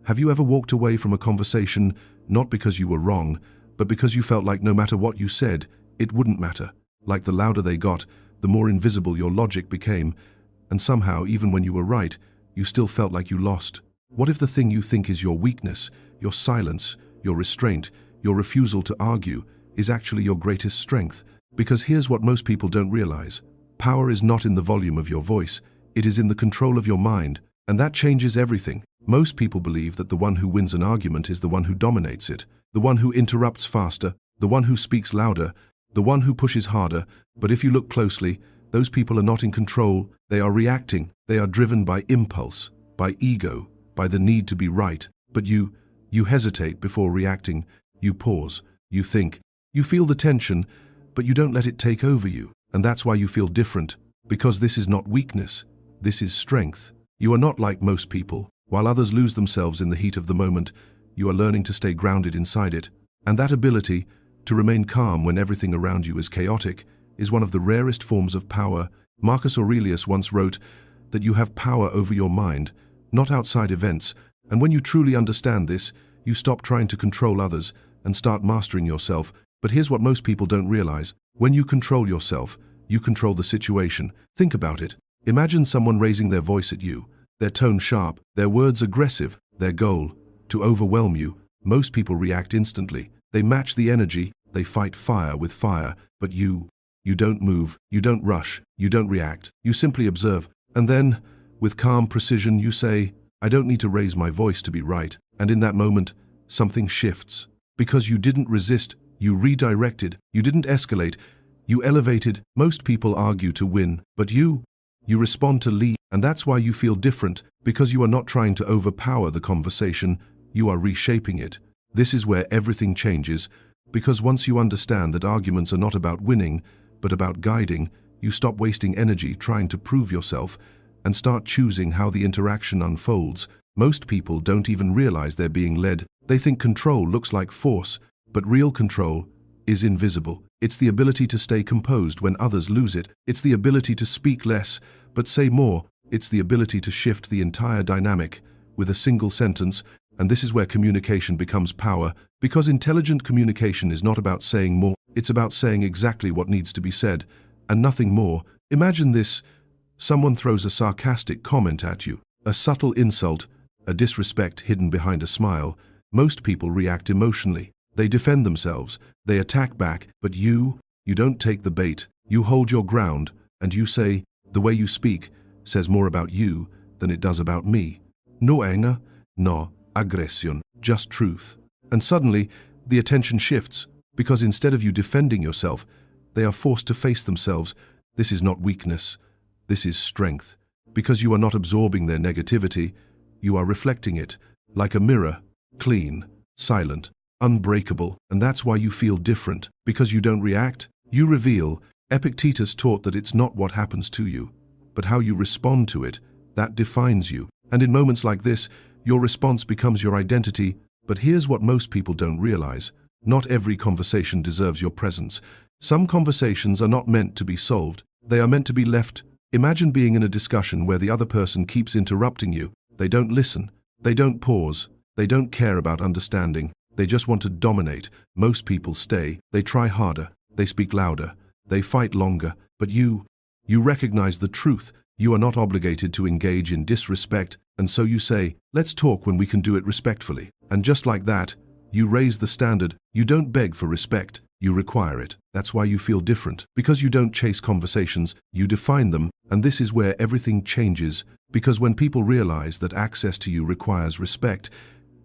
Have you ever walked away from a conversation not because you were wrong, but because you felt like no matter what you said, it wouldn't matter? Like the louder they got, the more invisible your logic became, and somehow, even when you were right, you still felt like you lost. What if the thing you think is your weakness, your silence, your restraint, your refusal to argue, is actually your greatest strength? Because here's what most people don't realize. Power is not in the volume of your voice, it is in the control of your mind, and that changes everything. Most people believe that the one who wins an argument is the one who dominates it, the one who interrupts faster, the one who speaks louder, the one who pushes harder. But if you look closely, those people are not in control, they are reacting, they are driven by impulse, by ego, by the need to be right. But you hesitate before reacting, you pause, you think, you feel the tension, but you don't let it take over you. And that's why you feel different, because this is not weakness, this is strength. You are not like most people. While others lose themselves in the heat of the moment, you are learning to stay grounded inside it. And that ability, to remain calm when everything around you is chaotic, is one of the rarest forms of power. Marcus Aurelius once wrote that you have power over your mind, not outside events, and when you truly understand this, you stop trying to control others and start mastering yourself. But here's what most people don't realize. When you control yourself, you control the situation. Think about it. Imagine someone raising their voice at you, their tone sharp, their words aggressive, their goal, to overwhelm you. Most people react instantly. They match the energy, they fight fire with fire, but you don't move, you don't rush, you don't react, you simply observe. And then, with calm precision, you say, I don't need to raise my voice to be right. And in that moment, something shifts. Because you didn't resist, you redirected, you didn't escalate, you elevated. Most people argue to win, but you respond to lead. And that's why you feel different, because you are not trying to overpower the conversation, you are reshaping it. This is where everything changes, because once you understand that arguments are not about winning, but about guiding, you stop wasting energy trying to prove yourself and start choosing how the interaction unfolds. Most people don't even realize they're being led. They think control looks like force, but real control is invisible. It's the ability to stay composed when others lose it. It's the ability to speak less, but say more. It's the ability to shift the entire dynamic with a single sentence. And this is where communication becomes power, because intelligent communication is not about saying more, it's about saying exactly what needs to be said, and nothing more. Imagine this: someone throws a sarcastic comment at you, a subtle insult, a disrespect hidden behind a smile. Most people react emotionally. They defend themselves, they attack back, but you don't take the bait. You hold your ground, and you say, the way you speak says more about you than it does about me. No anger, no aggression, just truth. And suddenly, the attention shifts, because instead of you defending yourself, they are forced to face themselves. This is not weakness, this is strength. Because you are not absorbing their negativity, you are reflecting it, like a mirror, clean, silent, unbreakable. And that's why you feel different, because you don't react, you reveal. Epictetus taught that it's not what happens to you, but how you respond to it, that defines you. And in moments like this, your response becomes your identity. But here's what most people don't realize. Not every conversation deserves your presence. Some conversations are not meant to be solved. They are meant to be left. Imagine being in a discussion where the other person keeps interrupting you. They don't listen. They don't pause. They don't care about understanding. They just want to dominate. Most people stay. They try harder. They speak louder. They fight longer. But you recognize the truth. You are not obligated to engage in disrespect, and so you say, let's talk when we can do it respectfully. And just like that, you raise the standard. You don't beg for respect, you require it. That's why you feel different. Because you don't chase conversations, you define them. And this is where everything changes. Because when people realize that access to you requires respect,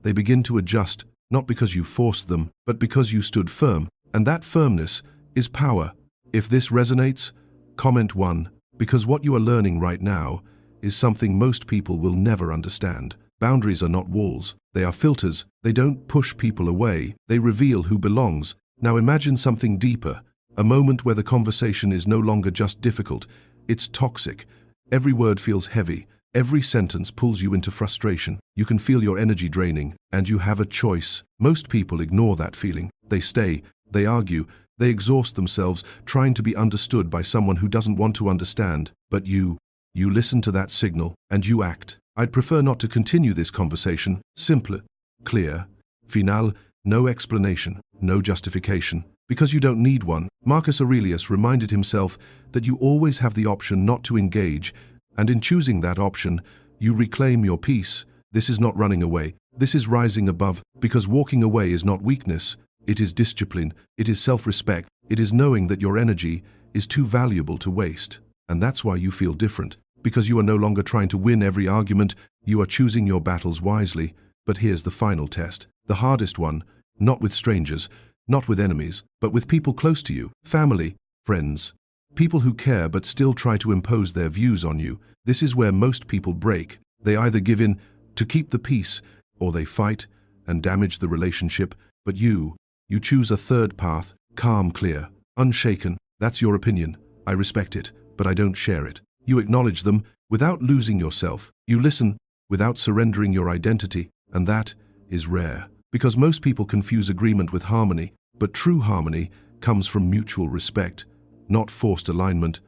they begin to adjust, not because you forced them, but because you stood firm. And that firmness is power. If this resonates, comment 1. Because what you are learning right now is something most people will never understand. Boundaries are not walls, they are filters. They don't push people away, they reveal who belongs. Now imagine something deeper, a moment where the conversation is no longer just difficult, it's toxic. Every word feels heavy, every sentence pulls you into frustration. You can feel your energy draining, and you have a choice. Most people ignore that feeling. They stay, they argue, they exhaust themselves trying to be understood by someone who doesn't want to understand. But you listen to that signal and you act. I'd prefer not to continue this conversation. Simple, clear, final, no explanation, no justification. Because you don't need one, Marcus Aurelius reminded himself that you always have the option not to engage, and in choosing that option, you reclaim your peace. This is not running away. This is rising above, because walking away is not weakness. It is discipline. It is self-respect. It is knowing that your energy is too valuable to waste. And that's why you feel different. Because you are no longer trying to win every argument, you are choosing your battles wisely. But here's the final test. The hardest one, not with strangers, not with enemies, but with people close to you, family, friends, people who care but still try to impose their views on you. This is where most people break. They either give in to keep the peace, or they fight and damage the relationship. But you choose a third path, calm, clear, unshaken. That's your opinion. I respect it, but I don't share it. You acknowledge them without losing yourself. You listen without surrendering your identity, and that is rare. Because most people confuse agreement with harmony, but true harmony comes from mutual respect, not forced alignment.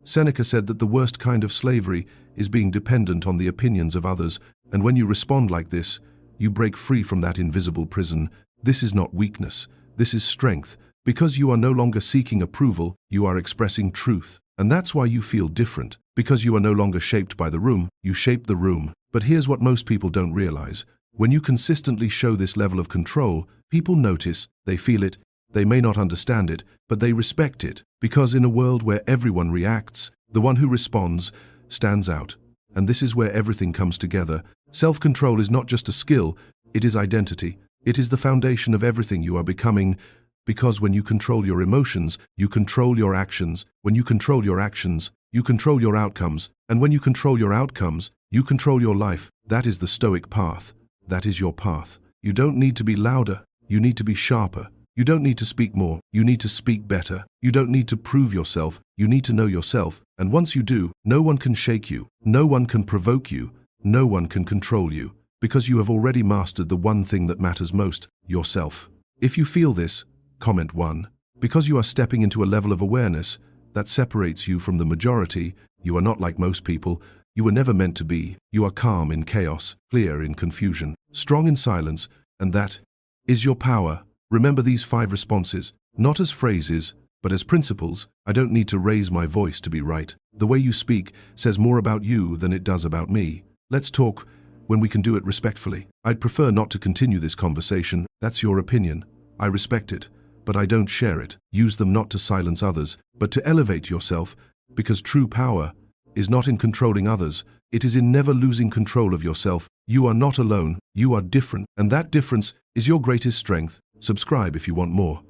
Seneca said that the worst kind of slavery is being dependent on the opinions of others, and when you respond like this, you break free from that invisible prison. This is not weakness, this is strength. Because you are no longer seeking approval, you are expressing truth. And that's why you feel different. Because you are no longer shaped by the room, you shape the room. But here's what most people don't realize. When you consistently show this level of control, people notice, they feel it, they may not understand it, but they respect it. Because in a world where everyone reacts, the one who responds stands out. And this is where everything comes together. Self-control is not just a skill, it is identity. It is the foundation of everything you are becoming. Because when you control your emotions, you control your actions. When you control your actions, you control your outcomes. And when you control your outcomes, you control your life. That is the Stoic path. That is your path. You don't need to be louder. You need to be sharper. You don't need to speak more. You need to speak better. You don't need to prove yourself. You need to know yourself. And once you do, no one can shake you. No one can provoke you. No one can control you. Because you have already mastered the one thing that matters most, yourself. If you feel this, comment 1. Because you are stepping into a level of awareness that separates you from the majority. You are not like most people. You were never meant to be. You are calm in chaos, clear in confusion, strong in silence, and that is your power. Remember these 5 responses, not as phrases, but as principles. I don't need to raise my voice to be right. The way you speak says more about you than it does about me. Let's talk when we can do it respectfully. I'd prefer not to continue this conversation. That's your opinion. I respect it, but I don't share it. Use them not to silence others, but to elevate yourself, because true power is not in controlling others. It is in never losing control of yourself. You are not alone. You are different, and that difference is your greatest strength. Subscribe if you want more.